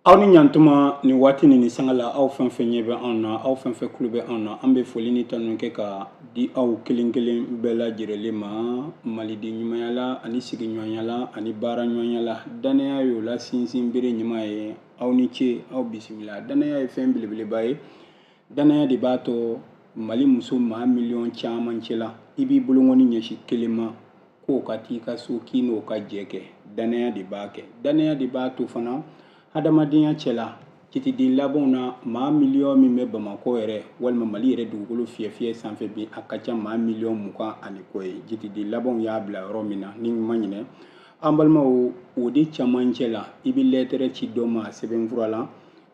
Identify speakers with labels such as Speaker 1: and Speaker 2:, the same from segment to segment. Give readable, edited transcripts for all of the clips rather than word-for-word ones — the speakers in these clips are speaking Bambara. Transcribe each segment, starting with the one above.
Speaker 1: Aw ni ɲantuma ni waati ni sanga la aw fɛn fɛn ɲɛ bɛ anw na aw fɛn fɛn kulo bɛ anw na an bɛ foli ni tanu kɛ ka di aw kelen kelen bɛɛ lajɛlen ma maliden ɲumanya la ani sigiɲɔgɔnya la ani baara ɲɔgɔnya la danaya y'o la sinsin bere ɲuman ye aw ni ce aw bisimila danaya ye fɛn belebeleba ye danaya de b'a to mali muso maa miliyɔn caman cɛla i b'i bolokɔni ɲɛsin kelen ma k'o ka t'i ka so k'i n'o ka jɛ kɛ danaya de b'a kɛ danaya de b'a to fana hadamadenya cɛla jitiden labanw na maa miliyɔn min bɛ bamakɔ yɛrɛ walima mali yɛrɛ dugukolo fiyɛ sanfɛ bi a ka ca maa miliyɔn 20 ani kɔ ye jitiden labanw y'a bila yɔrɔ min na ni ma ɲinɛ an balimaw o de camancɛ la i bɛ lɛtɛrɛ ci dɔ ma sɛbɛnfura la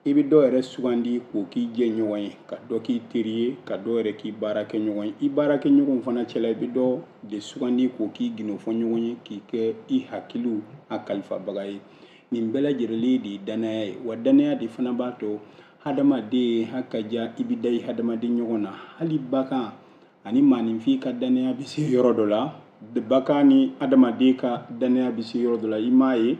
Speaker 1: i bɛ dɔ yɛrɛ sugandi k'o k'i jɛ ɲɔgɔn ye ka dɔ k'i teri ye ka dɔ yɛrɛ k'i baarakɛ ɲɔgɔn ye i baarakɛ ɲɔgɔnw fana cɛla i bɛ dɔ de sugandi k'o k'i ginofɔ ɲɔgɔn ye k'i kɛ i hakiliw a kalifabaga ye nin bɛɛ lajɛlen de ye danaya ye wa danaya de fana b'a to hadamaden hakaja i bɛ da i hadamaden ɲɔgɔn na hali bagan ani maaninfin ka danaya bɛ se yɔrɔ dɔ la bagan ni hadamaden ka danaya bɛ se yɔrɔ dɔ la i m'a ye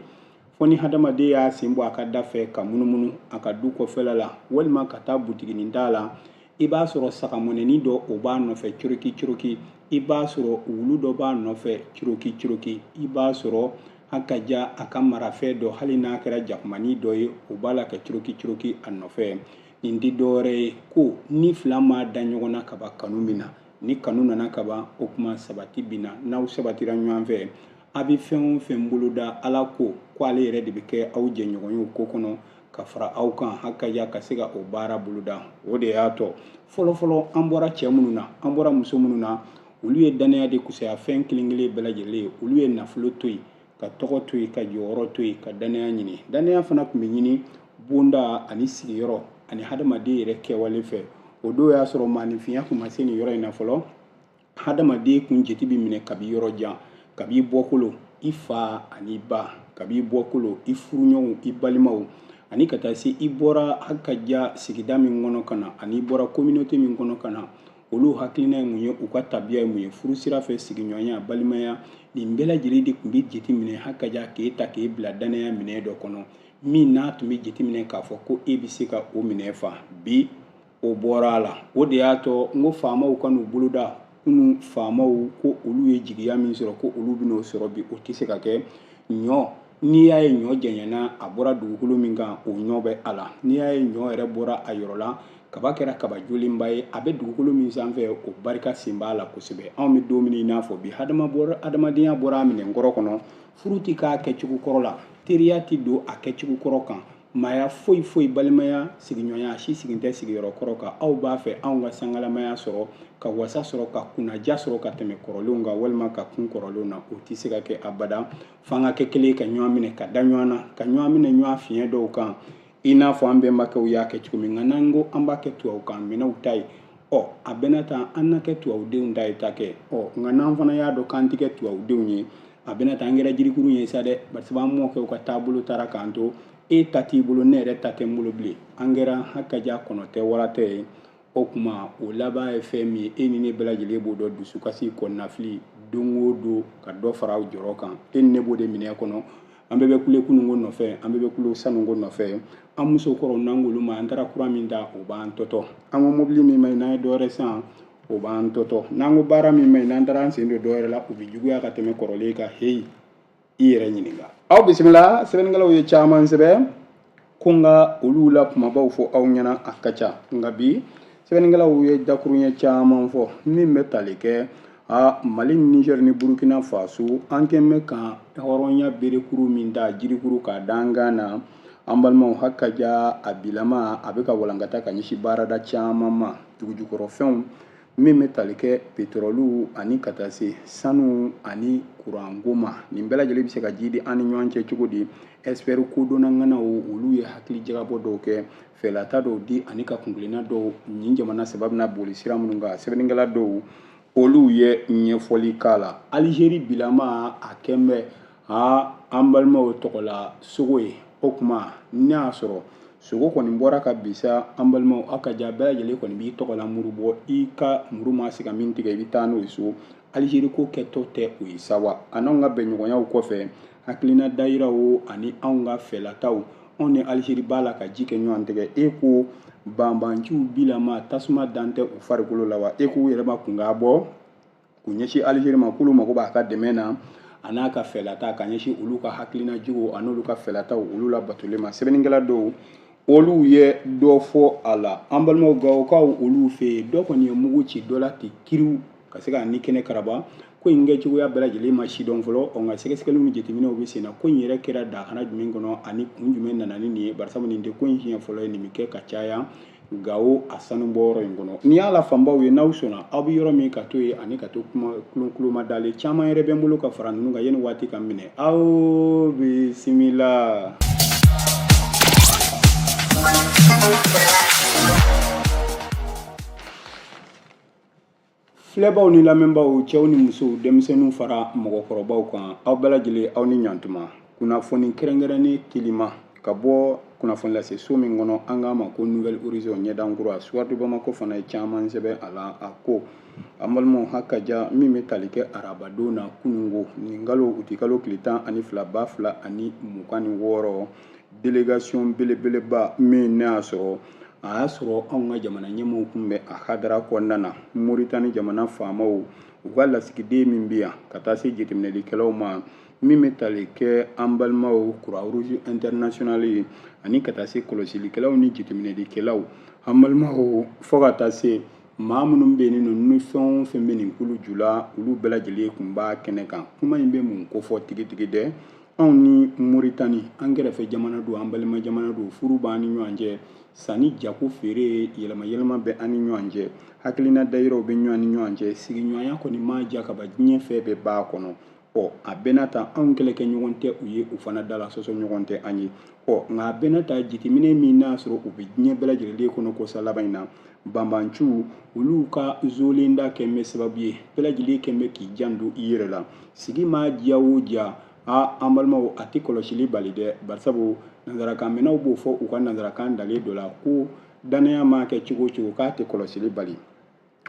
Speaker 1: fɔ ni hadamaden y'a sen bɔ a ka da fɛ ka munumunu a ka du kɔfɛla la walima ka taa butiginin da la i b'a sɔrɔ sagamɔnɛni dɔ o b'a nɔfɛ coroki coroki i b'a sɔrɔ wulu dɔ b'a nɔfɛ coroki coroki i b'a sɔrɔ hakaja a ka marafɛn dɔ hali n'a kɛra jakumani dɔ ye o b'a la ka coroki coroki a nɔfɛ nin tɛ dɔwɛrɛ ye ko ni fila ma da ɲɔgɔn na kaba kanu min na ni kanu nana kaban o kuma sabati bin na n'aw sabatira ɲɔgɔn fɛ a bɛ fɛn o fɛn boloda ala ko ale yɛrɛ de bɛ kɛ aw jɛɲɔgɔn ye o ko kɔnɔ ka fara aw kan hakaja ka se ka o baara boloda o de y'a tɔ fɔlɔfɔlɔ an bɔra cɛ minnu na an bɔra muso minnu na olu ye danaya de kusaya fɛn kelen kelen bɛɛ lajɛlen ye olu ye nafolo to yen ka tɔgɔ to yen ka jɔyɔrɔ to yen ka danaya ɲini danaya fana tun bɛ ɲini bonda ani sigiyɔrɔ ani hadamaden yɛrɛ kɛwale fɛ o don y'a sɔrɔ maaninfinya tun ma se nin yɔrɔ in na fɔlɔ hadamaden kun jate bɛ minɛ kabi yɔrɔ jan kabi bɔkolo i fa ani ba kabi bɔkolo i furuɲɔgɔnw i balimaw ani ka taa se i bɔra hakaja sigida min kɔnɔ ka na ani bɔra communauté min kɔnɔ ka na olu hakilina ye mun ye u ka tabiya ye mun ye furu sira fɛ sigiɲɔgɔnya balimaya nin bɛɛ lajɛlen de tun bɛ jate minɛ hakaja k'e ta k'e bila danaya minɛ dɔ kɔnɔ min n'a tun bɛ jate minɛ k'a fɔ ko e bɛ se ka o minɛ fa bi o bɔra a la o de y'a tɔ n ko faamaw ka n'u boloda kunu faamaw ko olu ye jigiya min sɔrɔ ko olu bɛn'o sɔrɔ bi o tɛ se ka kɛ ɲɔ n'i y'a ye ɲɔ janyana a bɔra dugukolo min kan o ɲɔ bɛ a la n'i y'a ye ɲɔ yɛrɛ bɔra a yɔrɔ la kaba kɛra kaba jolenba ye a bɛ dugukolo min sanfɛ o barika sen b'a la kosɛbɛ anw bɛ don min i n'a fɔ bi hadamadenya bɔra a minɛnkɔrɔ kɔnɔ furu tɛ k'a kɛcogo kɔrɔ la teriya tɛ don a kɛcogo kɔrɔ kan maaya foyi foyi balimaya sigiɲɔgɔnya si sigin tɛ sigiyɔrɔ kɔrɔ kan aw b'a fɛ anw ka sangalamaya sɔrɔ ka wasa sɔrɔ ka kunnaja sɔrɔ ka tɛmɛ kɔrɔlenw kan walima ka kun kɔrɔlenw na o tɛ se ka kɛ abada f'an ka kɛ kelen ka ɲɔgɔn minɛ ka da ɲɔgɔn na ka ɲɔgɔn minɛ ɲɔgɔn fiɲɛ dɔw kan i n'a fɔ an bɛnbakɛw y'a kɛ cogo min nka n'an ko an b'a kɛ tubabu kan minɛw ta ye a bɛna ta an na kɛ tubabudenw ta ye ta kɛ nka n'an fana y'a dɔn k'an tɛ kɛ tubabudenw ye a bɛna ta an kɛra jirikuru ye sa dɛ barisa an mɔkɛw ka taabolo taara k'an to e ta t'i bolo ne yɛrɛ ta tɛ n bolo bilen an kɛra hakaja kɔnɔ tɛ wara tɛ ye o tuma o laban ye fɛn min ye e ni ne bɛɛ lajɛlen b'o dɔn dusukasi kɔnɔnafili don o don ka dɔ fara aw jɔrɔ kan e ni ne b'o de minɛ kɔnɔ an bɛɛ bɛ kule kununko nɔfɛ an bɛɛ bɛ kule sanuko nɔfɛ an muso kɔrɔw n'an k'olu ma an taara kura min da o b'an tɔtɔ an ko mobili min ma ɲi n'an ye dɔwɛrɛ san o b'an tɔtɔ n'an ko baara min ma ɲi n'an taara an sen don dɔwɛrɛ la o bɛ juguya ka tɛmɛ kɔrɔlen kan heyi i yɛrɛ ɲininka aw bisimila sɛbɛnnikɛlaw ye caman sɛbɛn ko n ka olu la kumabaw fɔ aw ɲɛna a ka ca nka bi sɛbɛnnikɛlaw ye dakuruɲɛ caman fɔ min bɛ tali kɛ mali ni niger ni burukina faso an kɛn bɛ ka hɔrɔnya berekuru min da jirikuru k'a da an kan na an balimaw hakaja a bilama a bɛ ka walankata ka ɲɛsin baarada caman ma dugujukɔrɔfɛnw min bɛ tali kɛ petrɔlu ani ka taa se sanu ani kuranko ma nin bɛɛ lajɛlen bɛ se ka ji di an ni ɲɔgɔn cɛ cogo di ɛsipɛri kodɔnnanganaw olu ye hakili jagabɔ dɔw kɛ fɛlata dɔw di ani ka kunkilenna dɔw nin jamana saba bɛna boli sira minnu kan sɛbɛnnikɛla dɔw olu ye ɲɛfɔli k'a la alizeri bilama a kɛn bɛ an balimaw tɔgɔ la sogo ye o tuma ne y'a sɔrɔ sogo kɔni bɔra ka bisa an balimaw aw ka ja bɛɛ lajɛlen kɔni b'i tɔgɔ la muru bɔ i ka muru ma se ka min tigɛ i bɛ taa n'o ye so alizeri ko kɛtɔ tɛ o ye sawa a n'anw ka bɛnɲɔgɔnyaw kɔfɛ hakilina dayiraw ani anw ka fɛlataw on ni Algérie bala ka jike ɲɔgɔn tɛgɛ e ko banbanciw bilama tasuma dante u farikolo la wa e k'u yɛrɛ ma kunga bɔ k'u ɲɛsin Algérie ma k'olu mago b'a ka dɛmɛ na a n'a ka fɛlata ka ɲɛsin olu ka hakilina jugu a n'olu ka fɛlataw olu la batoli ma sɛbɛnnikɛla dɔw olu ye dɔ fɔ a la an balimaw gawokaw olu fɛ yen dɔ kɔni ye mugu ci dɔ la ten kiriw ka se ka ni kɛnɛ karaba ko in kɛ cogoya bɛɛ lajɛlen ma sidɔn fɔlɔ nka sɛgɛsɛgɛliw ni jateminɛw bɛ sen na ko in yɛrɛ kɛra dahana jumɛn kɔnɔ ani kun jumɛn nana ni nin ye barisabu nin tɛ ko in siɲɛ fɔlɔ ye nin bɛ kɛ ka caya Gawo a sanubɔ yɔrɔ in kɔnɔ ni y'ala fanbaw ye n'aw sɔnna aw bɛ yɔrɔ min ka to ye ani ka to kuma kuloma dalen caman yɛrɛ bɛ n bolo ka fara ninnu kan yanni waati ka minɛ aw bisimila. Filɛbaw ni lamɛnbaw cɛw ni musow denmisɛnninw fara mɔgɔkɔrɔbaw kan aw bɛɛ lajɛlen aw ni ɲantuma kunnafoni kɛrɛnkɛrɛnnen telima ka bɔ kunnafoni lase so min kɔnɔ an k'a ma ko Nouvelle Horizon ɲɛdankura Suwadu Bamako fana ye caman sɛbɛn a la a ko an balimaw hakaja min bɛ tali kɛ arabadon na kunungo nin kalo u ti kalo tile 12,2026 délégation belebeleba min ne y'a sɔrɔ a y'a sɔrɔ anw ka jamana ɲɛmɔgɔw tun bɛ a hadara kɔnɔna na Moritani jamana faamaw u ka lasigiden min bɛ yan ka taa se jateminɛlikɛlaw ma min bɛ tali kɛ an balimaw Croix Rouge International ye ani ka taa se kɔlɔsilikɛlaw ni jateminɛlikɛlaw an balimaw fo ka taa se maa minnu bɛ yen ni fɛn o fɛn bɛ nin kulu ju la olu bɛɛ lajɛlen tun b'a kɛnɛ kan kuma in bɛ mun kofɔ tigitigi dɛ anw ni Moritani an kɛrɛfɛ jamana don an balima jamana don furu b'an ni ɲɔgɔn cɛ sanni jako feere yɛlɛma yɛlɛma bɛ an ni ɲɔgɔn cɛ hakilina dayiraw bɛ ɲɔgɔn ni ɲɔgɔn cɛ sigiɲɔgɔnya kɔni ma ja ka ban diɲɛ fɛn bɛɛ b'a kɔnɔ a bɛɛ n'a ta anw kɛlɛkɛ ɲɔgɔn tɛ u ye u fana dala sɔsɔ ɲɔgɔn tɛ an ye nka a bɛɛ n'a ta jateminɛ min n'a sɔrɔ u bɛ diɲɛ bɛɛ lajɛlen kɔnɔ kosa laban in na banbanciw olu ka zolenda kɛ bɛ sababu ye bɛɛ lajɛlen kɛ bɛ k'i janto i yɛrɛ la sigi ma diya o diya an balimaw a tɛ kɔlɔsili bali dɛ barisabu nanzarakan mɛnnaw b'o fɔ u ka nanzarakan dalen dɔ la ko danaya ma kɛ cogo o cogo k'a tɛ kɔlɔsili bali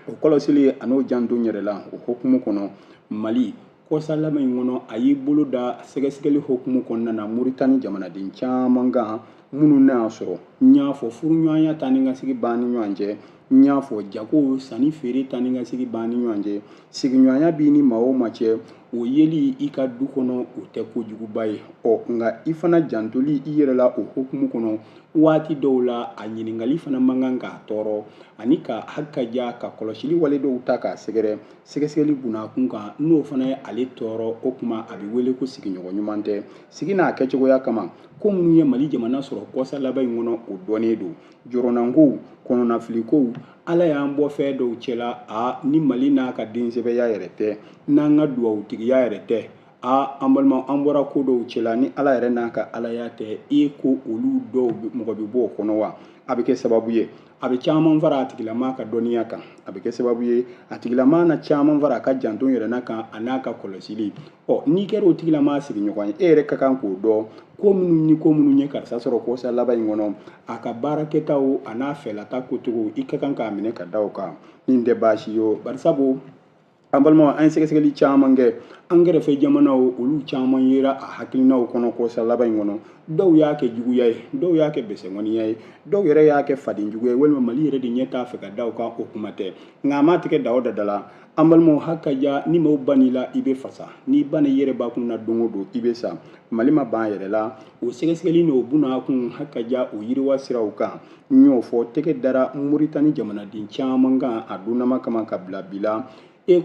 Speaker 1: o kɔlɔsili a n'o janto n yɛrɛ la o hukumu kɔnɔ Mali kɔsa laban in kɔnɔ a y'i bolo da sɛgɛsɛgɛli hukumu kɔnɔna na Moritani jamanaden caman kan minnu n'a y'a sɔrɔ n y'a fɔ furuɲɔgɔnya taa ni ka sigi b'an ni ɲɔgɔn cɛ n y'a fɔ jago sanni feere taa ni ka sigi b'an ni ɲɔgɔn cɛ sigiɲɔgɔnya b'i ni maa o maa cɛ o yeli i ka du kɔnɔ o tɛ kojuguba ye nka i fana jantoli i yɛrɛ la o hukumu kɔnɔ waati dɔw la a ɲininkali fana man kan k'a tɔɔrɔ ani ka hakaja ka kɔlɔsili wale dɔw ta k'a sɛgɛrɛ sɛgɛsɛgɛli bunakun kan n'o fana ye ale tɔɔrɔ o kuma a bɛ wele ko sigiɲɔgɔn ɲuman tɛ sigi n'a kɛcogoya kama ko minnu ye Mali jamana sɔrɔ kɔsa laban in kɔnɔ o dɔnnen don jɔrɔnankow kɔnɔnafilikow ala y'an bɔ fɛn dɔw cɛla ni Mali n'a ka densɛbɛya yɛrɛ tɛ n'an ka duwawutigiya yɛrɛ tɛ an balima an bɔra ko dɔw cɛla ni ala yɛrɛ n'a ka alaya tɛ ko olu dɔw mɔgɔ bɛ bɔ o kɔnɔ wa a bɛ kɛ sababu ye a bɛ caman fara a tigilama ka dɔnniya kan a bɛ kɛ sababu ye a tigilama na caman fara a ka janto yɛrɛ n'a kan a n'a ka kɔlɔsili n'i kɛra o tigilama sigiɲɔgɔn ye e yɛrɛ ka kan k'o dɔn ko minnu ni ko minnu ye karisa sɔrɔ kɔsa laban in kɔnɔ a ka baarakɛtaw a n'a fɛlata kocogo i ka kan k'a minɛ ka da o kan nin tɛ baasi ye barisabu an balimaw an ye sɛgɛsɛgɛli caman kɛ an kɛrɛfɛ jamanaw olu caman yera a hakilinaw kɔnɔ kɔsa laban in kɔnɔ dɔw y'a kɛ juguya ye dɔw y'a kɛ bɛsɛngɔniya ye dɔw yɛrɛ y'a kɛ fadenjuguya ye walima Mali yɛrɛ de ɲɛ t'a fɛ ka da o kan o kuma tɛ nka a ma tigɛ da o da la an balimaw hakaja ni maaw ban'i la i bɛ fasa n'i banna i yɛrɛ bakun na don o don i bɛ sa Mali ma ban yɛrɛ la o sɛgɛsɛgɛli n'o bunakun hakaja o yiriwa siraw kan n y'o fɔ tɛgɛ dara Moritani jamanaden caman kan a donnama kama ka bila bi la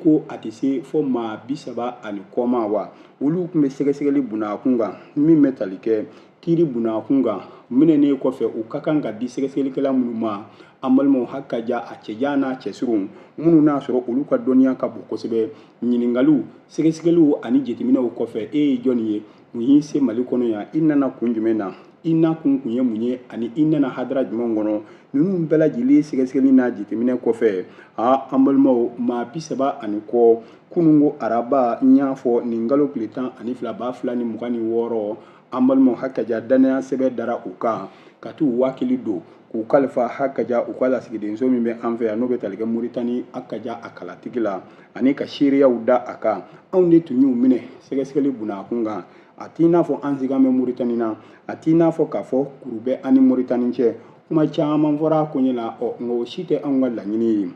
Speaker 1: ko a tɛ se fɔ maa 30 kɔ ma wa olu tun bɛ sɛgɛsɛgɛli bunakun kan min bɛ tali kɛ kiiri bunakun kan minɛnen kɔfɛ u ka kan ka di sɛgɛsɛgɛlikɛla minnu ma an balimaw hakaja a cɛjan n'a cɛsiriw minnu n'a sɔrɔ olu ka dɔnniya ka bon kosɛbɛ ɲininkaliw sɛgɛsɛgɛliw ani jateminɛw kɔfɛ ye jɔnni ye mun y'i se Mali kɔnɔ yan i nana kun jumɛn na i na kun ye mun ye ani i nana hadara jumɛn kɔnɔ ninnu bɛɛ lajɛlen sɛgɛsɛgɛli n'a jateminɛ kɔfɛ an balimaw maa 30 kɔ kunungo araba n y'a fɔ nin kalo tile 12,2026 an balimaw hakaja danaya sɛbɛn dara u kan ka t'u wakili don k'u kalifa hakaja u ka lasigidenso min bɛ an fɛ yan n'o bɛ tali kɛ Moritani hakaja a kalatigi la ani ka seereyaw da a kan anw de tun y'u minɛ sɛgɛsɛgɛli bunakun kan a t'i n'a fɔ an sigamɛ Muritani na a t'i n'a fɔ k'a fɔ kuru bɛ ani Muritani cɛ kuma caman fɔra a ko ɲɛ la nka o si tɛ anw ka laɲini ye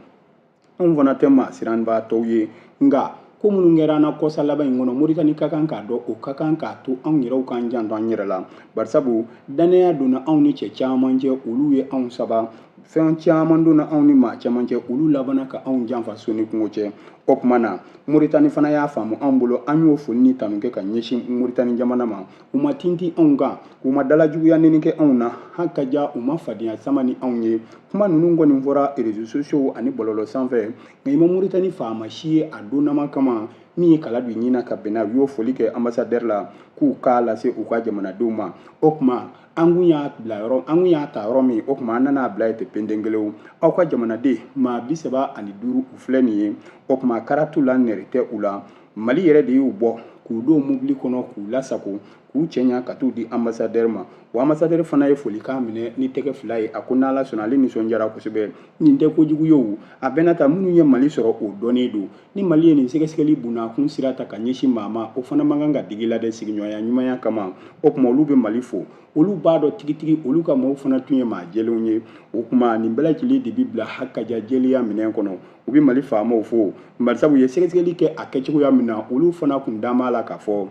Speaker 1: anw fana tɛ maa siranbaatɔw ye nka ko minnu kɛra an na kɔsa laban in kɔnɔ Muritani ka kan k'a dɔn o ka kan k'a to anw yɛrɛw k'an janto an yɛrɛ la barisabu danaya donna anw ni cɛ caman cɛ olu ye anw saba fɛn caman donna anw ni maa caman cɛ olu labanna ka anw janfa so ni kungo cɛ o tuma na Muritani fana y'a faamu anw bolo an y'o foli ni tanu kɛ ka ɲɛsin Muritani jamana ma u ma tinti anw kan u ma dalajuguya neni kɛ anw na hakaja u ma fadenya sama ni anw ye kuma ninnu kɔni fɔra réseaux sociaux ani bɔlɔlɔ sanfɛ nka i ma Muritani faama si ye a donnama kama min ye kala don ɲina ka bɛnna u y'o foli kɛ ambassadeur la k'u k'a lase u ka jamanadenw ma o tuma an kun y'a ta yɔrɔ min o tuma an nana bila yen ten penden kelen aw ka jamanaden maa 35 u filɛ nin ye o tuma karatu la nɛrɛ tɛ u la Mali yɛrɛ de y'u bɔ k'u don mobili kɔnɔ k'u lasago k'u cɛɲa ka t'u di ambassadeur ma o ambassadeur fana ye folikan minɛ ni tɛgɛ fila ye a ko n'Ala sɔnna ale nisɔndiyara kosɛbɛ nin tɛ kojugu ye o a bɛna ta minnu ye Mali sɔrɔ o dɔnnen don ni Mali ye nin sɛgɛsɛgɛli bunakun sira ta ka ɲɛsin maa ma o fana man kan ka digi la dɛ sigiɲɔgɔnya ɲumanya kama o tuma olu bɛ Mali fo olu b'a dɔn tigitigi olu ka maaw fana tun ye maa jɛlenw ye o tuma nin bɛɛ lajɛlen de bi bila hakaja jɛlenya minɛn kɔnɔ u bɛ Mali faamaw fo barisabu u ye sɛgɛsɛgɛli kɛ a kɛcogoya min na olu fana kun da m'a la k'a fɔ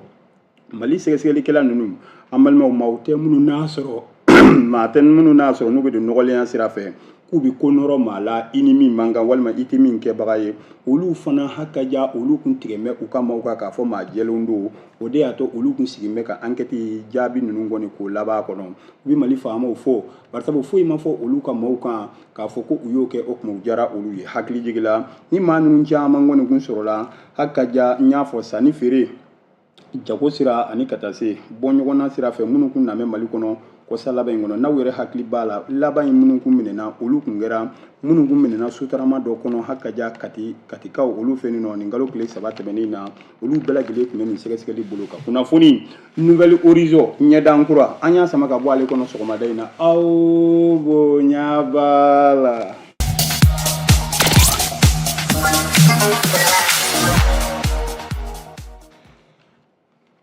Speaker 1: Mali sɛgɛsɛgɛlikɛla ninnu an balimaw maaw tɛ minnu n'a sɔrɔ maa tɛ minnu n'a sɔrɔ n'u bɛ don nɔgɔlenya sira fɛ k'u bɛ ko nɔrɔ maa la i ni min man kan walima i tɛ min kɛbaga ye olu fana hakaja olu kun tigɛ bɛ u ka maaw kan k'a fɔ maa jɛlenw don o de y'a to olu kun sigi bɛ ka enquête jaabi ninnu kɔni k'o laban kɔnɔ u bɛ Mali faamaw fo barisabu foyi ma fɔ olu ka maaw kan k'a fɔ ko u y'o kɛ o tuma u diyara olu ye hakili jigila ni maa ninnu caman kɔni kun sɔrɔla hakaja n y'a fɔ sanni feere jago sira ani ka taa se bɔ ɲɔgɔnna sira fɛ minnu kun namɛ Mali kɔnɔ kɔsa laban in kɔnɔ n'aw yɛrɛ hakili b'a la laban in minnu kun minɛna olu kun kɛra minnu kun minɛna sotarama dɔ kɔnɔ hakaja katikaw olu fɛ nin nɔ nin kalo tile 3 tɛmɛnen na olu bɛɛ lajɛlen tun bɛ nin sɛgɛsɛgɛli bolo ka kunnafoni nouvelle horizon ɲɛdan kura an y'a sama ka bɔ ale kɔnɔ sɔgɔmada in na aw bonya b'a la.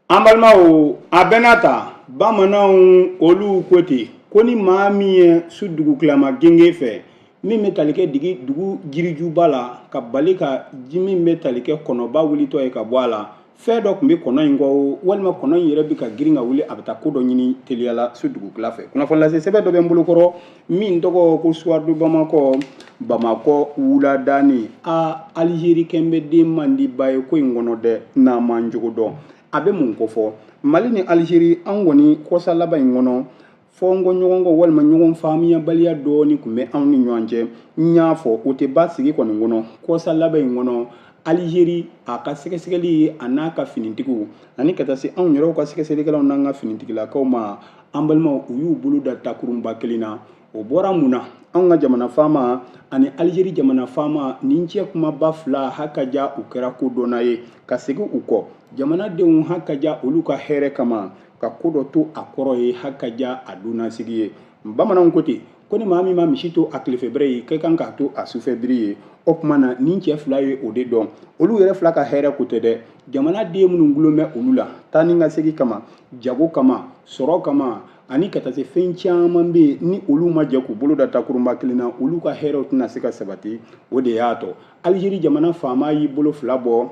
Speaker 1: An balimaw a bɛna ta bamananw olu ko ten ko ni maa min ye su dugu tilama genge fɛ min bɛ tali kɛ dugu jirijuba la ka bali ka ji min bɛ tali kɛ kɔnɔba wulitɔ ye ka bɔ a la fɛn dɔ tun bɛ kɔnɔ in kɔ walima kɔnɔ in yɛrɛ bɛ ka girin ka wuli a bɛ taa ko dɔ ɲini teliyala su dugu tila fɛ kunnafoni lase sɛbɛn dɔ bɛ n bolokɔrɔ min tɔgɔ ko Suwadu Bamakɔ wuladani Alizeri kɛnbɛ den man di ba ye ko in kɔnɔ dɛ n'a man jogo dɔn a bɛ mun ko fɔ Mali ni Alizeri an kɔni kɔsa laban in kɔnɔ fɔ ɲɔgɔn kɔ walima ɲɔgɔn faamuyabaliya dɔɔni tun bɛ anw ni ɲɔgɔn cɛ n y'a fɔ o tɛ ba sigi kɔni kɔnɔ kɔsa laban in kɔnɔ Alizeri a ka sɛgɛsɛgɛli a n'a ka finitigiw ani ka taa se anw yɛrɛw ka sɛgɛsɛgɛlikɛlaw n'an ka finitigilakaw ma an balimaw u y'u bolo da takurunba kelen na o bɔra mun na anw ka jamana faama ani Alizeri jamana faama nin cɛ kumaba fila hakaja u kɛra ko dɔnna ye ka segin u kɔ jamanadenw hakaja olu ka hɛrɛ kama ka ko dɔ to a kɔrɔ ye hakaja a dunnasigi ye bamananw ko ten ko ni maa min ma misi to a tilefɛbɛrɛ ye kɛ kan k'a to a sufɛbiri ye o tuma na nin cɛ fila ye o de dɔn olu yɛrɛ fila ka hɛrɛ ko tɛ dɛ jamanaden minnu gulon bɛ olu la taa ni ka segin kama jago kama sɔrɔ kama ani ka taa se fɛn caman bɛ yen ni olu ma jɛ k'u bolo da takurunba kelen na olu ka hɛrɛw tɛna se ka sabati o de y'a tɔ Alizeri jamana faama y'i bolo fila bɔ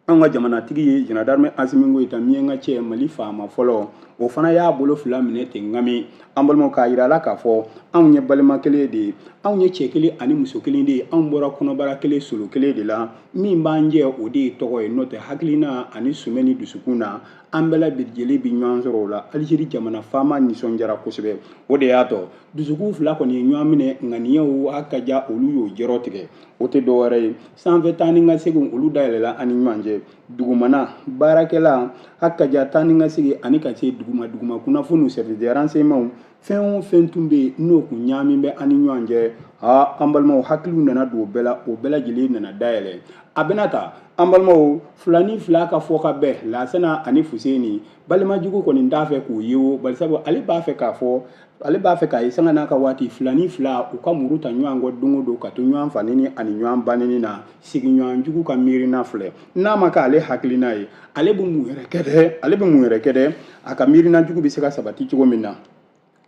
Speaker 1: an ka jamanatigi ye Jenerali Asimi Goyita min ye n ka cɛ Mali faama fɔlɔ o fana y'a bolo fila minɛ ten ngami an balimaw k'a yira la k'a fɔ anw ye balima kelen de ye anw ye cɛ kelen ani muso kelen de ye anw bɔra kɔnɔbara kelen solo kelen de la min b'an jɛ o de ye tɔgɔ ye n'o tɛ hakilina ani sumɛ ni dusukun na an bɛɛ lajɛlen bi ɲɔgɔn sɔrɔ o la Alizeri jamana faama nisɔndiyara kosɛbɛ o de y'a tɔ dusukun fila kɔni ye ɲɔgɔn minɛ ŋaniyaw hakaja olu y'o jɔrɔ tigɛ o tɛ dɔwɛrɛ ye sanfɛ taa ni ka segin olu dayɛlɛla ani ɲɔgɔn cɛ dugumana baarakɛla hakaja taa ni ka segin ani ka se duguma kunnafoniw service de renseignement fɛn o fɛn tun bɛ n'o kun ɲaamin bɛ ani ɲɔgɔn cɛ an balimaw hakiliw nana don o bɛɛ lajɛlen nana dayɛlɛ a bɛna ta an balimaw fila ni fila ka fɔ ka bɛn Lasana ani Fuseni balimajugu kɔni t'a fɛ k'o ye o bari sabu ale b'a fɛ k'a fɔ ale b'a fɛ k'a ye sanga n'a ka waati fila ni fila u ka muru ta ɲɔgɔn kɔ don o don ka to ɲɔgɔn faneni ani ɲɔgɔn baneni na sigiɲɔgɔn jugu ka miirina filɛ n'a ma kɛ ale hakilina ye ale bɛ mun yɛrɛ kɛ dɛ a ka miirina jugu bɛ se ka sabati cogo min na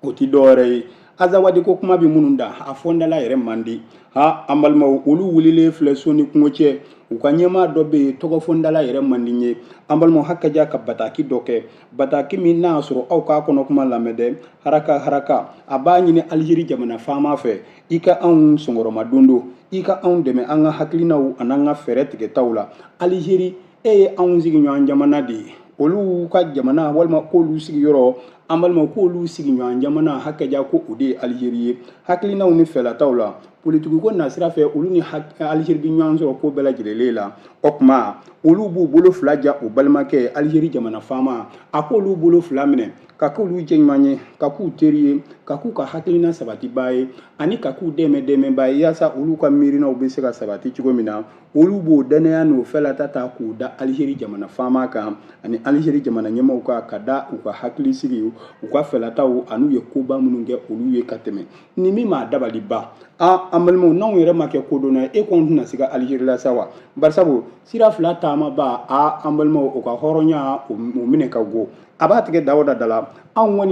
Speaker 1: o ti dɔwɛrɛ ye azawadi ko kuma bɛ minnu da a fɔndala yɛrɛ man di an balimaw olu wulilen filɛ so ni kungo cɛ u ka ɲɛmaa dɔ bɛ yen tɔgɔ fɔndala yɛrɛ man di ye an balimaw hakaja ka bataki dɔ kɛ bataki min n'a y'a sɔrɔ aw k'a kɔnɔ kuma lamɛn dɛ haraka a b'a ɲini Alizeri jamana faama fɛ i ka anw sɔngɔrɔma don do i ka anw dɛmɛ an ka hakilinaw an'an ka fɛɛrɛ tigɛtaw la Alizeri e ye anw sigiɲɔgɔn jamana de ye olu ka jamana walima k'olu sigiyɔrɔ an balima k'olu sigiɲɔgɔn jamana hakaja ko o de ye Alizeri ye hakilinaw ni fɛlataw la politiki ko nasira fɛ olu ni Alizeri bɛ ɲɔgɔn sɔrɔ ko bɛɛ lajɛlen la o tuma olu b'u bolo fila ja o balimakɛ Alizeri jamana faama a k'olu bolo fila minɛ ka k'olu jɛɲuman ye ka k'u teri ye ka k'u ka hakilina sabatibaa ye ani ka k'u dɛmɛbaa ye yaasa olu ka miirinaw bɛ se ka sabati cogo min na olu b'o danaya n'o fɛlata ta k'o da Alizeri jamana faama kan ani Alizeri jamana ɲɛmaaw kan ka da u ka hakili sigi u ka fɛlataw an'u ye koba minnu kɛ olu ye ka tɛmɛ ni min maa dabali ba an balimaw n'anw yɛrɛ ma kɛ kodɔnna e kɔni tɛna se ka Alizeri la sa wa barisabu sira fila taama ba an balimaw o ka hɔrɔnya o minɛ ka go a b'a tigɛ Dawuda da la anw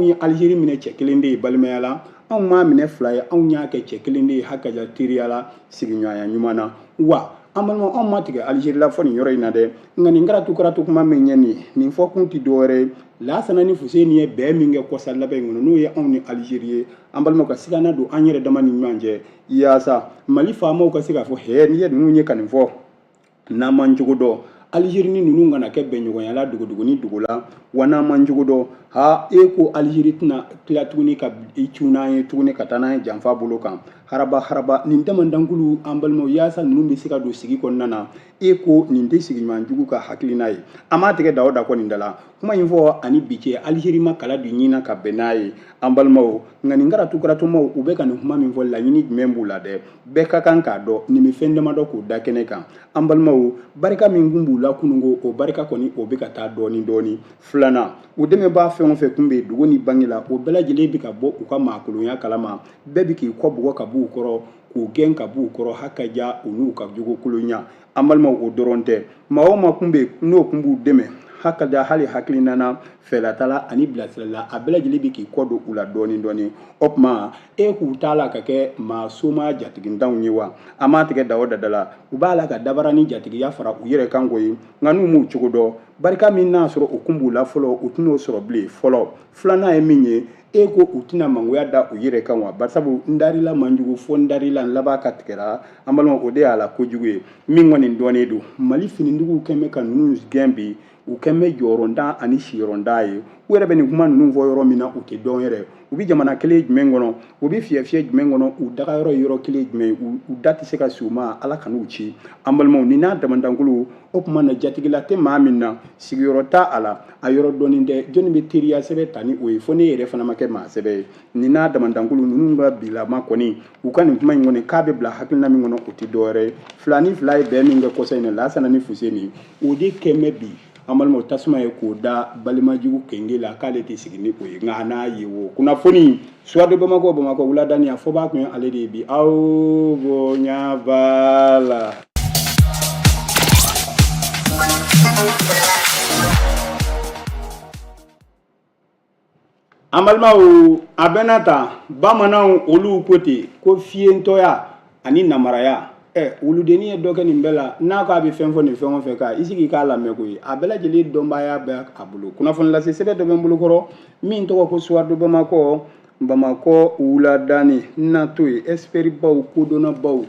Speaker 1: ye Alizeri minɛ cɛ kelen de ye balimaya la anw m'a minɛ fila ye anw y'a kɛ cɛ kelen de ye hakaja teriya la sigiɲɔgɔnya ɲuman na wa an balimaw anw ma tigɛ Alizeri la fɔ nin yɔrɔ in na dɛ nka nin karatu kuma min ɲɛ nin fɔ kun ti dɔwɛrɛ ye Lasana ni Fuseni ye bɛɛ min kɛ kɔsa laban in kɔnɔ n'o ye anw ni Alizeri ye an balimaw ka sigana don an yɛrɛ dama ni ɲɔgɔn cɛ yaasa Mali faamaw ka se k'a fɔ n'i ye ninnu ye ka nin fɔ n'an man cogo dɔn Alizeri ni ninnu kana kɛ bɛnɲɔgɔnya la dogo ni dogo la wa n'an man cogo dɔn e ko Alizeri tɛna tila tuguni ka i cun n'an ye tuguni ka taa n'an ye janfa bolo kan haraba nin damadankulu an balimaw yaasa ninnu bɛ se ka don sigi kɔnɔna na e ko nin tɛ sigiɲɔgɔn jugu ka hakilina ye an m'a tigɛ Dawuda kɔ nin da la kuma in fɔ ani bi cɛ Alizeri ma kala don ɲin na ka bɛn n'a ye an balimaw nka nin karatumaw u bɛ ka nin kuma min fɔ laɲini jumɛn b'u la dɛ bɛɛ ka kan k'a dɔn nin bɛ fɛn damadɔ k'o da kɛnɛ kan an balimaw barika min kun b'u la kununko o barika kɔni o bɛ ka taa dɔɔni filanan u dɛmɛbaa fɛn o fɛn kun bɛ yen dogo ni bange la o bɛɛ lajɛlen bɛ ka bɔ u ka maakolonya kalama bɛɛ bɛ k'i kɔ bugɔ ka b'u kɔrɔ k'u gɛn ka b'u kɔrɔ hakaja u n'u ka jogo kolonya an balimaw o dɔrɔn tɛ maa o maa kun bɛ yen n'o kun b'u dɛmɛ hakaja hali hakilina na fɛlatala ani bilasirala a bɛɛ lajɛlen bɛ k'i kɔ don u la dɔɔni o tuma e k'u t'a la ka kɛ maa soma jatigitanw ye wa an m'a tigɛ Dawuda da la u b'a la ka dabara ni jatigiya fara u yɛrɛ kan koyi nka n'u m'u cogo dɔn barika min n'a sɔrɔ u kun b'u la fɔlɔ u tɛn'o sɔrɔ bilen fɔlɔ filanan ye min ye e ko u tɛna mangoya da u yɛrɛ kan wa barisabu n darila manjugu fo n darila n laban ka tigɛra an balimaw o de y'a la kojugu ye min kɔni dɔnnen don Mali finitigiw kɛn bɛ ka ninnu gɛn bi u kɛn bɛ jɔyɔrɔndan ani siyɔrɔndan ye u yɛrɛ bɛ nin kuma ninnu fɔ yɔrɔ min na u tɛ dɔn yɛrɛ u bɛ jamana kelen jumɛn kɔnɔ u bɛ fiyɛ jumɛn kɔnɔ u daga yɔrɔ ye yɔrɔ kelen jumɛn u da tɛ se ka s'u ma ala kan'u ci an balimaw nin n'a damadankulu o tuma na jatigila tɛ maa min na sigiyɔrɔ t'a a la a yɔrɔ dɔɔnin tɛ jɔnni bɛ teriya sɛbɛn ta ni o ye fo ne yɛrɛ fana ma kɛ maa sɛbɛn ye nin n'a damadankulu ninnu ka bilama kɔni u ka nin kuma in kɔni k'a bɛ bila hakilina min kɔnɔ o tɛ dɔwɛrɛ ye fila ni fila ye bɛn min kɛ kɔsa in na Lasana ni Fuseni o de kɛn bɛ bi an balimaw tasuma ye k'o da balimajugu kenge la k'ale tɛ sigi ni o ye nka n'a ye o kunnafoni Soir de Bamako wulada ni a fɔ b'a kun ye ale de ye bi aw bonya b'a la. An balimaw a bɛna ta bamananw olu ko ten ko fiyentɔya ani namaraya wuludeni ye dɔ kɛ nin bɛɛ la n'a ko a bɛ fɛn fɔ nin fɛn o fɛn kan i sigi k'a lamɛn koyi a bɛɛ lajɛlen dɔnbaya bɛ a bolo kunnafoni lase sɛbɛn dɔ bɛ n bolo kɔrɔ min tɔgɔ ko Soir de Bamakɔ wuladani n'a to ye expert baw kodɔnnabaw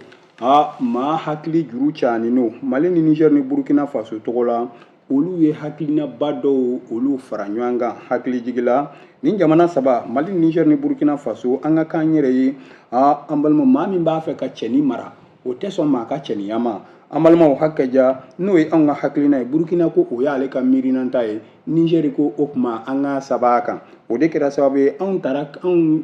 Speaker 1: maa hakili juru caanin n'o Mali ni Niger ni Burkina Faso tɔgɔ la olu ye hakilinaba dɔw olu fara ɲɔgɔn kan hakilijigila nin jamana saba Mali Niger ni Burkina Faso an ka kan yɛrɛ ye an balima maa min b'a fɛ ka cɛni mara o tɛ sɔn maa ka cɛniya ma an balimaw hakɛ ja n'o ye anw ka hakilina ye burukina ko o y'ale ka miirinanta ye nizɛri ko o tuma an ka saba kan o de kɛra sababu ye anw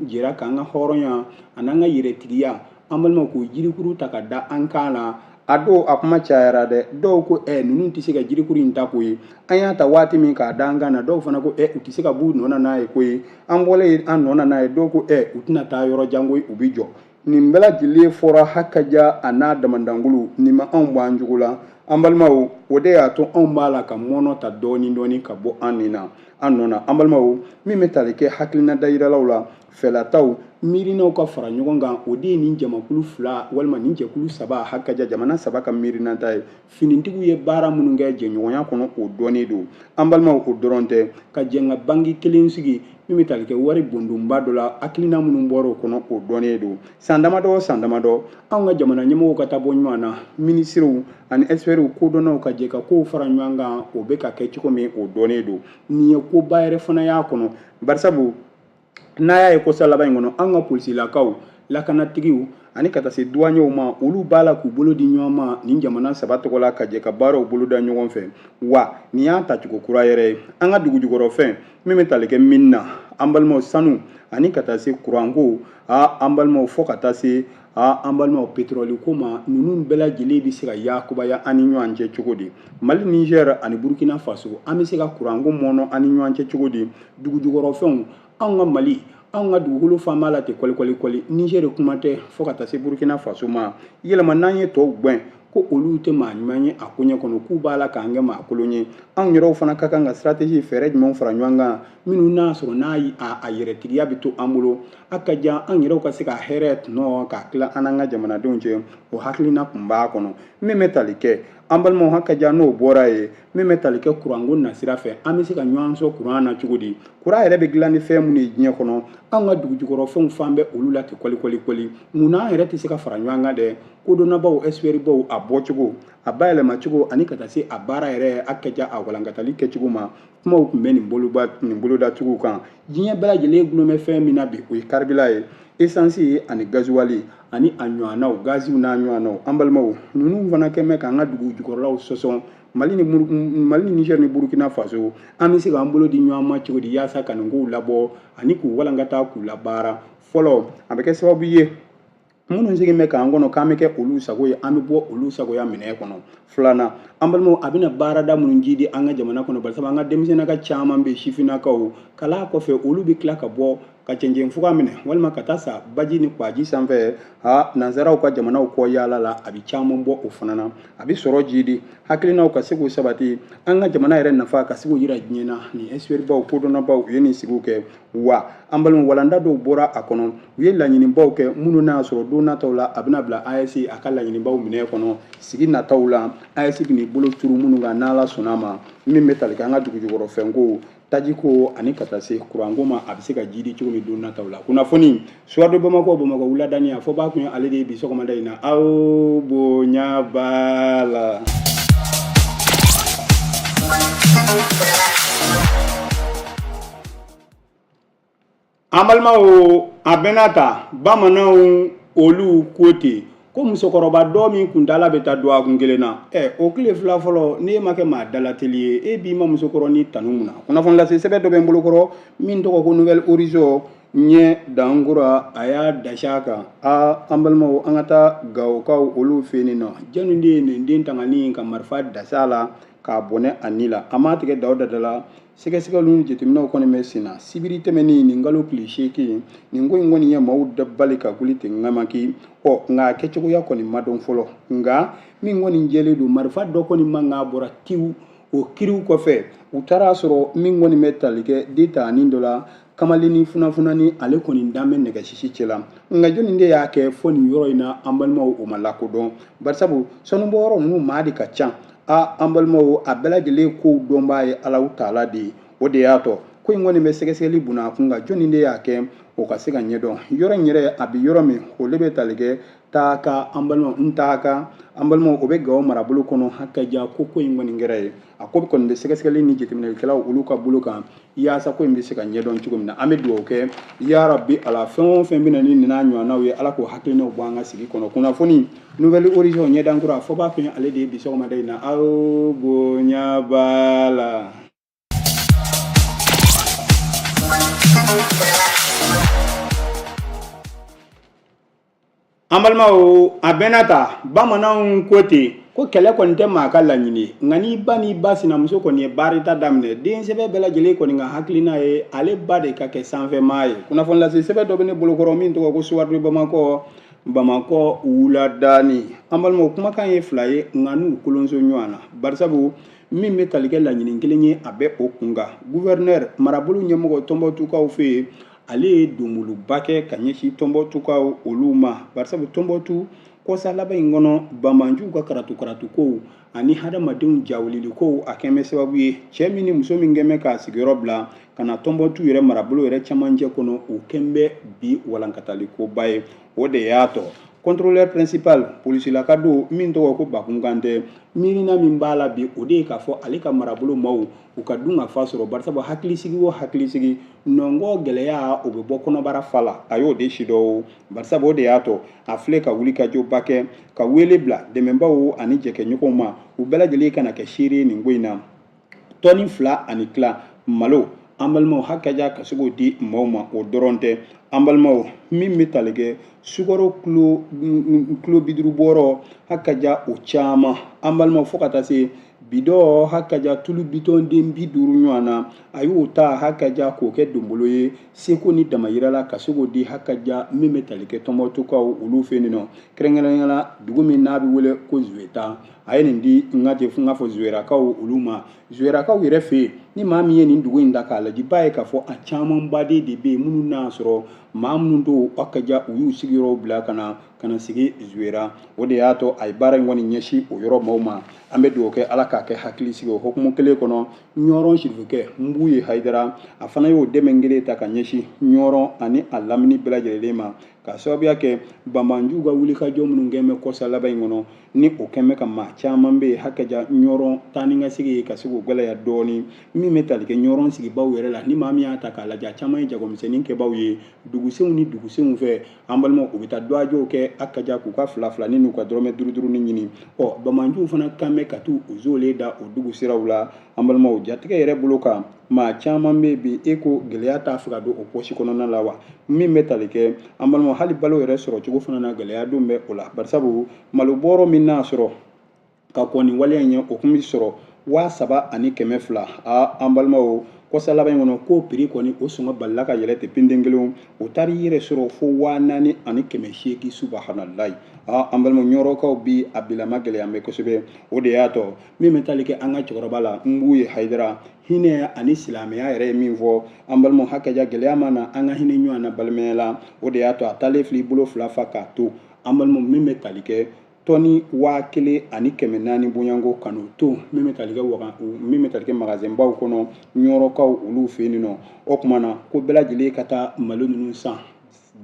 Speaker 1: jɛra k'an ka hɔrɔnya an'an ka yɛrɛtigiya an balimaw k'o jirikuru ta ka da an kan na a dɔw a kuma cayara dɛ dɔw ko ninnu tɛ se ka jirikuru in ta ko ye an y'a ta waati min k'a da an kan na dɔw fana ko u tɛ se ka b'u nɔ na n'a ye ko ye an bɔlen an nɔ na n'a ye dɔw ko u tɛna taa yɔrɔ jan ko u bɛ jɔ nin bɛɛ lajɛlen fɔra hakaja a n'a damadangulu nin ma anw b'an jogo la an balimaw o de y'a to anw b'a la ka mɔnɔ ta dɔɔni dɔɔni ka bɔ an nin na an nɔ na an balimaw min bɛ tali kɛ hakilina dayiralaw la fɛlataw miirinaw ka fara ɲɔgɔn kan o de ye nin jamakulu fila walima nin jɛkulu saba hakaja jamana saba ka miirinata ye finitigiw ye baara minnu kɛ jɛɲɔgɔnya kɔnɔ o dɔɔni don an balimaw o dɔrɔn tɛ ka jɛn ka bangi kelen sigi min bɛ tali kɛ wari bondonba dɔ la hakilina minnu bɔra o kɔnɔ o dɔɔni don san damadɔ anw ka jamana ɲɛmɔgɔw ka taa bɔ ɲɔgɔn na minisiriw ani experts kodɔnnaw ka jɛ ka kow fara ɲɔgɔn kan o bɛ ka kɛ cogo min o dɔɔni don nin ye koba yɛrɛ fana y'a kɔnɔ barisabu n'a y'a ye kosa laban in kɔnɔ an ka polisilakaw lakanatigiw ani ka taa se douaniers ma olu b'a la k'u bolo di ɲɔgɔn ma nin jamana saba tɔgɔ la ka jɛ ka baaraw boloda ɲɔgɔn fɛ wa nin y'a tacogo kura yɛrɛ ye an ka dugujukɔrɔfɛn min bɛ tali kɛ min na an balimaw sanu ani ka taa se kuranko an balimaw fɔ ka taa se an balimaw pétrole ko ma ninnu bɛɛ lajɛlen bɛ se ka yakubaya an ni ɲɔgɔn cɛ cogo di mali niger ani burkina faso an bɛ se ka kuranko mɔnɔ an ni ɲɔgɔn cɛ cogo di dugujukɔrɔfɛnw anw ka mali anw ka dugukolo faama la tɛ kɔli niger de kuma tɛ fɔ ka taa se burkina faso ma yɛlɛma n'an ye tɔw gwɛn ko olu tɛ maa ɲuman ye a ko ɲɛ kɔnɔ k'u b'a la k'an kɛ maa kolon ye anw yɛrɛw fana ka kan ka stratégie fɛɛrɛ jumɛnw fara ɲɔgɔn kan minnu n'a sɔrɔ n'a a yɛrɛtigiya bɛ to an bolo a ka jan an yɛrɛw ka se ka hɛrɛ tɔnɔ k'a tila an n'an ka jamanadenw cɛ o hakilina tun b'a kɔnɔ min bɛ tali kɛ an balimaw ha ka jan n'o bɔra ye min bɛ tali kɛ kuranko nasira fɛ an bɛ se ka ɲɔgɔn sɔrɔ kuran na cogo di kuran yɛrɛ bɛ dilan ni fɛn minnu ye diɲɛ kɔnɔ an ka dugujukɔrɔfɛnw fan bɛ olu la ten kɔli munna an yɛrɛ tɛ se ka fara ɲɔgɔn kan dɛ kodɔnnabaw experts baw a bɔcogo a bayɛlɛma cogo ani ka taa se a baara yɛrɛ a kɛ ja a walankatali kɛcogo ma kumaw tun bɛ nin bolodacogo kan diɲɛ bɛɛ lajɛlen gulon bɛ fɛn min na bi o ye karibila ye essence ani gasoil ani a ɲɔgɔnnaw gaziw n'a ɲɔgɔnnaw an balimaw ninnu fana kɛn bɛ k'an ka dugujukɔrɔlaw sɔsɔ mali ni niger ni burkina faso an bɛ se k'an bolo di ɲɔgɔn ma cogo di yaasa ka nin kow labɔ ani k'u walankata k'u labaara fɔlɔ a bɛ kɛ sababu ye minnu sigin bɛ k'an kɔnɔ k'an bɛ kɛ olu sago ye an bɛ bɔ olu sagoya minɛ kɔnɔ filanan an balimaw a bɛna baarada minnu ji di an ka jamana kɔnɔ bari sabu an ka denmisɛnninaka caman bɛ sifinnakaw kalan kɔfɛ olu bɛ tila ka bɔ ka cɛncɛn fuga minɛ walima ka taa sa baji ni kwaji sanfɛ nanzaraw ka jamanaw kɔ yaala la a bɛ caman bɔ o fana na a bɛ sɔrɔ ji di hakilinaw ka se k'o sabati an ka jamana yɛrɛ nafa ka se k'o yira diɲɛ na ni experts baw kodɔnnabaw u ye nin sigiw kɛ wa an balimaw walanda dɔw bɔra a kɔnɔ u ye laɲinibaw kɛ minnu n'a sɔrɔ don nataw la a bɛna bila AES a ka laɲinibaw minɛ kɔnɔ sigi nataw la AES bɛ n'i bolo turu minnu kan n'Ala sɔnna a ma min bɛ tali kɛ an ka dugujukɔrɔfɛnko tajiko ani ka taa se kuranko ma a bɛ se ka ji di cogo min don nataw la kunnafoni Suwadu Bamakɔ wuladani a fɔ b'a kun ye ale de ye bi sɔgɔmada in na aw bonya b'a la. An balimaw a bɛna ta bamananw olu ko ten ko musokɔrɔba dɔ min kuntala bɛ taa don a kun kelen na o tile fila fɔlɔ n'e ma kɛ maa dalateli ye e b'i ma musokɔrɔ ni tanu mun na kunnafoni lase sɛbɛn dɔ bɛ n bolo kɔrɔ min tɔgɔ ko Nouvelle Horizon ɲɛ dankura a y'a das'a kan an balimaw an ka taa Gawokaw olu fɛ yen nɔ jɔnni de ye nin den tangani ka marifa das'a la k'a bɔnɛ a ni la a m'a tigɛ Dawuda da la sɛgɛsɛgɛliw jateminɛw kɔni bɛ sen na sibiri tɛmɛnen nin kalo tile 8 nin ko in kɔni ye maaw dabali ka wuli ten ŋamaki nka a kɛcogoya kɔni ma dɔn fɔlɔ nka min kɔni jɛlen don marifa dɔ kɔni man k'a bɔra tiw o kiriw kɔfɛ u taara sɔrɔ min kɔni bɛ tali kɛ den taani dɔ la kamalenni funafunani ale kɔni dan bɛ nɛgɛsisi cɛ la nka jɔnni de y'a kɛ fɔ nin yɔrɔ in na an balimaw o ma lakodɔn barisabu sanubɔyɔrɔ ninnu maa de ka ca an balimaw a bɛɛ lajɛlen kow dɔn b'a ye Alahu Taala de ye o de y'a tɔ ko in kɔni bɛ sɛgɛsɛgɛli bunna a kun nka jɔnni de y'a kɛ o ka se ka ɲɛdɔn yɔrɔ in yɛrɛ a bɛ yɔrɔ min o de bɛ tali kɛ taaka ambalmo ntaaka ambalmo o be gawo marabolo kono hakaja koko in ngoni ngere a ko ko be segasegale ni jetimne kala ulu ka bulu kan yaasa ko imbe se ka nyedon cogo mina ame duwo ke ya rabbi ala fen fen bina ni na nywana we ala ko hakilina o banga sigi kono kuna foni nouvelle horizon nyedan kura fo ba kun ale de bi so ma dai na aw bonya bala ambalmao abenata bamananw kote ko kɛlɛ kɔni tɛ maa ka laɲini nka ni ba ni ba sinamuso kɔni ye baarita daminɛ den sɛbɛ bɛɛ lajɛlen kɔni ka hakilina ye ale ba de ka kɛ sanfɛmaa ye kunnafoni lase sɛbɛ dɔ bɛ ne bolokɔrɔ min tɔgɔ ko suwadu bamakɔ wuladani ambalmao kumakan ye fila ye nka n'u kolonso ɲɔgɔn na barisabu min bɛ tali kɛ laɲini kelen ye a bɛ o kunga gouverneur marabolo ɲɛmɔgɔ tɔnbɔtukaw fɛ yen ale ye donboluba kɛ ka ɲɛsin tɔnbɔtukaw olu ma barisabu tɔnbɔtu kɔsa laban in kɔnɔ banbanjuw ka karatu kow ani hadamadenw jawulili kow a kɛn bɛ sababu ye cɛ min ni muso min kɛn bɛ k'a sigiyɔrɔ bila ka na tɔnbɔtu yɛrɛ marabolo yɛrɛ camancɛ kɔnɔ o kɛn bɛ bi walankataliko ye o de y'a tɔ contrôleur principal polisilaka don min tɔgɔ ko bakunkantɛ miirina min b'a la bi o de ye k'a fɔ ale ka marabolo maaw u ka dun ka fa sɔrɔ barisabu hakilisigi o hakilisigi nɔngɔ gɛlɛya o bɛ bɔ kɔnɔbara fa la a y'o de sidɔn barisabu o de y'a tɔ a filɛ ka wuli ka jɔba kɛ ka wele bila dɛmɛbaw ani jɛkɛɲɔgɔnw ma u bɛɛ lajɛlen kana kɛ seere nin ko in na tɔni 2 ani tila malo an balimaw hakaja ka se k'o di maaw ma o dɔrɔn tɛ an balimaw min bɛ tali kɛ sukaro kilo 50 bɔrɔ hakaja o caman an balimaw fo ka taa se bidɔ hakaja tulu bitɔn den 50 ɲɔgɔn na a y'o ta hakaja k'o kɛ donbolo ye seko ni damayira la ka se k'o di hakaja min bɛ tali kɛ tɔnbɔtukaw olu fɛ yen nɔ kɛrɛnkɛrɛnnenya la dugu min n'a bɛ wele ko zuweta a ye nin di n ka fɔ zuwerakaw olu ma zuwerakaw yɛrɛ fɛ yen ni maa min ye nin dugu in da k'a lajɛ b'a ye k'a fɔ a caman baden de bɛ yen minnu n'a sɔrɔ maa minnu do hakaja u y'u sigiyɔrɔ bila ka na sigi zuwera o de y'a to a ye baara in kɔni ɲɛsin o yɔrɔ maaw ma an bɛ dugawu kɛ ala k'a kɛ hakili sigi o hukumu kelen kɔnɔ ɲɔrɔn sirifukɛ nbu ye hayidara a fana y'o dɛmɛ kelen ta ka ɲɛsin ɲɔrɔn ani a lamini bɛɛ lajɛlen ma ka sababuya kɛ banbanjuw ka wulikajɔ minnu kɛn bɛ kɔsa laban in kɔnɔ ni o kɛn bɛ ka maa caman bɛ yen hakaja ɲɔrɔn taa ni ka sigi ka se k'o gɛlɛya dɔɔni min bɛ tali kɛ ɲɔrɔn sigibaw yɛrɛ la ni maa min y'a ta k'a lajɛ a caman ye jagɔmisɛnnin kɛbaw ye dugusenw ni dugusenw fɛ an balimaw u bɛ taa dɔgɔjɔw kɛ hakaja k'u ka fila ni n'u ka dɔrɔmɛ 5 ni ɲini banbanjuw fana kan bɛ ka t'u zole da o dugu siraw la an balimaw jatigɛ yɛrɛ bolo kan maa caman bɛ bi e ko gɛlɛya t'a fɛ ka don o pɔsi kɔnɔna la wa min bɛ tali kɛ an balimaw hali balo yɛrɛ sɔrɔ cogo fana na gɛlɛya don bɛ o la barisabu malo bɔrɔ min n'a sɔrɔ ka kɔn nin waleya in ye o kun bɛ sɔrɔ 3200 an balimaw kɔsa laban in kɔnɔ k'o prix kɔni o sɔngɔ balila ka yɛlɛ ten penden kelen o taari yɛrɛ sɔrɔ fo 4800 subahanallahi an balimaw ɲɔrɔkaw bi a bilama gɛlɛya mɛ kosɛbɛ o de y'a tɔ min bɛ tali kɛ an ka cɛkɔrɔba la n b'u ye hayidara hinɛ ani silamɛya yɛrɛ ye min fɔ an balimaw hakaja gɛlɛya ma na an ka hinɛ ɲɔgɔn na balimaya la o de y'a tɔ a taalen fili bolo 2 fa k'a to an balimaw min bɛ tali kɛ tɔni 1400 bonyanko kanu to min bɛ tali kɛ magasin baw kɔnɔ ɲɔrɔkaw olu fɛ yen nɔ o tuma na ko bɛɛ lajɛlen ka taa malo ninnu san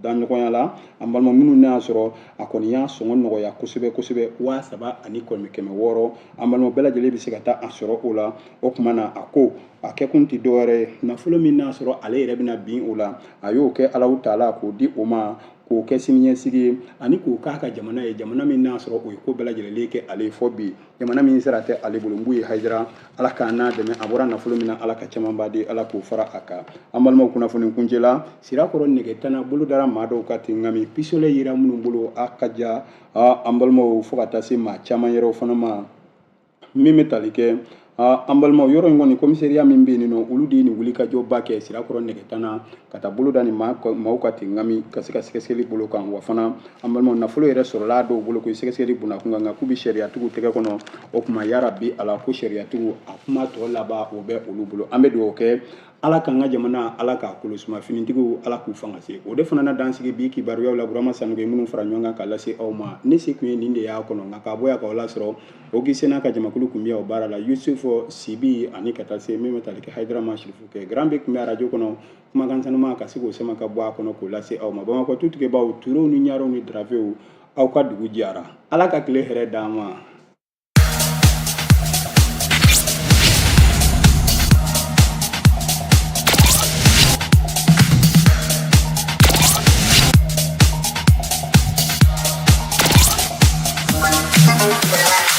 Speaker 1: daɲɔgɔnya la an balima minnu n'a sɔrɔ a kɔni y'a sɔngɔ nɔgɔya kosɛbɛ 3600 an balima bɛɛ lajɛlen bɛ se ka taa a sɔrɔ o la o tuma na a ko a kɛ kun tɛ dɔwɛrɛ ye nafolo min n'a sɔrɔ ale yɛrɛ bɛna bin o la a y'o kɛ Alahu Taala k'o di o ma k'o kɛ siniɲɛsigi ye ani k'o k'a ka jamana ye jamana min n'a sɔrɔ o ye ko bɛɛ lajɛlen kɛ ale fɔ bi jamana min sera tɛ ale bolo n b'u ye hayidara ala k'a n'a dɛmɛ a bɔra nafolo min na ala ka caman b'a di ala k'o fara a kan an balimaw kunnafoni kuncɛ la sirakɔrɔ nɛgɛ tana bolo dara maa dɔw ka ten nka pistolet yera minnu bolo a ka ja an balimaw fo ka taa se maa caman yɛrɛw fana ma min bɛ tali kɛ an balimaw yɔrɔ in kɔni komisariya min bɛ yen nɔ olu de ye nin wulikajɔba kɛ sirakɔrɔ nɛgɛtana ka taa bolo da nin maaw ka ten ŋami ka se ka sɛgɛsɛgɛli bolo kan wa fana an balimaw nafolo yɛrɛ sɔrɔla dɔw bolo ko sɛgɛsɛgɛli bunakun kan nka k'u bɛ sariyatigiw tɛgɛ kɔnɔ o tuma yarabi ala ko sariyatigiw a kuma tɔ laban o bɛ olu bolo an bɛ dugawu kɛ ala k'an ka jamana ala k'a kolosuma finitigiw ala k'u fanga se o de fana na dansigi bi kibaruyaw la Burama Sanogo minnu fara ɲɔgɔn kan k'a lase aw ma ne se kun ye nin de y'a kɔnɔ nka k'a bɔ yan k'aw lasɔrɔ o gisena ka jamakulu kun bɛ o baara la Yusufu Sibi ani ka taa se min bɛ tali kɛ Hayidara Masirifu kɛ Grand B kun bɛ arajo kɔnɔ kumakan sanuma ka se k'o sɛma ka bɔ a kɔnɔ k'o lase aw ma Bamakɔ tutigɛbaw turew ni ɲarew ni darafew aw ka dugu jara ala ka tile hɛrɛ d'an ma.
Speaker 2: We'll be right back.